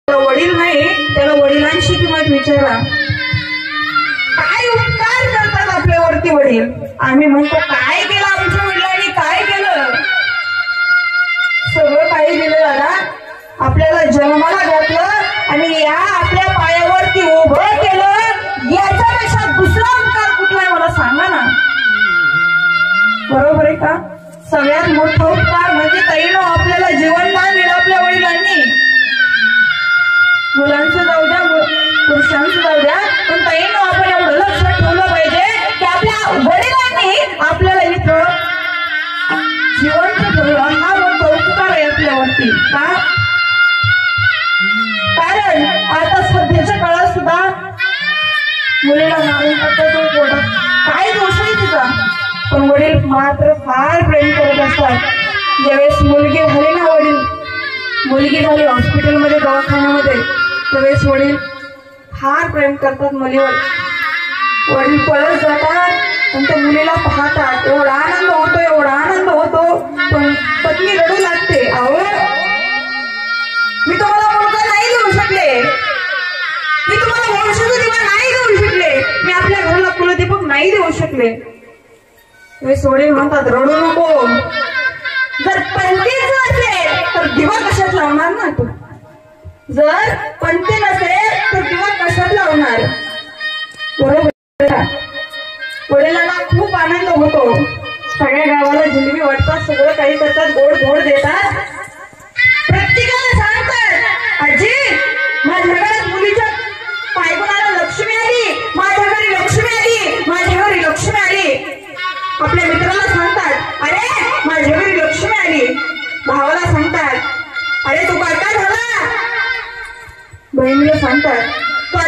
वडील नाही, त्याला वडिलांची किंमत विचारा. काय उपकार करतात आपल्यावरती वडील. आम्ही म्हणतो काय केलं आमच्या वडिलांनी, काय केलं. सगळं काही दिलं दादा. आपल्याला जन्माला घातलं आणि या आपल्या पायावरती उभं केलं. याच्यापेक्षा दुसरा उपकार कुठला आहे मला सांगा ना. बरोबर आहे का. सगळ्यात मोठा उपकार म्हणजे ताईनं आपल्याला जीवनदान दिलं आपल्या वडिलांनी. मुलांचं जाऊ द्या, पुरुषांचं जाऊ द्या, पण ताईनं आपण एवढं लक्षात ठेवलं पाहिजे की आपल्या वडिलांनी आपल्याला इथं जिवंत ठेवलं. हा मोठा उपकार आहे आपल्यावरती. का कारण आता सध्याच्या काळात सुद्धा मुलीला मारून टाकतो. काय दोष आहे तिचा, पण वडील मात्र फार प्रेम करत असतात. ज्यावेळेस मुलगी झाली ना, मुलगी झाली हॉस्पिटलमध्ये, दवाखान्यामध्ये, त्यावेळेस वडील फार प्रेम करतात मुलीवर. वडील पळत जातात आणि त्या मुलीला पाहतात. एवढा आनंद होतो, एवढा आनंद होतो. पण पत्नी रडू लागते. अहो, मी तुम्हाला मुलगा नाही देऊ शकले, मी तुम्हाला वंशदिवा नाही देऊ शकले, मी आपल्या घराला कुलदीपक नाही देऊ शकले. वडील म्हणतात रडू नको. जर पंथीच असेल तर दिवा कशात लावणार ना तू. जर पंथी नसेल तर दिवा कशात लावणार. बरोबर. वडिलांना खूप आनंद होतो. सगळ्या गावाला जिलबी वाटतात, सगळं काही करतात, गोड गोड देतात. प्रत्येकाला सांगतात आजी माझ्या घरात मुलीच्या पायगुणाला लक्ष्मी आली, माझ्या घरी लक्ष्मी आली, माझ्या घरी लक्ष्मी आली. आपल्या मित्राला सांगतात अरे माझ्या घरी लक्ष्मी आली. भावाला सांगतात अरे तू काय झाला. बहिणीला सांगतात तू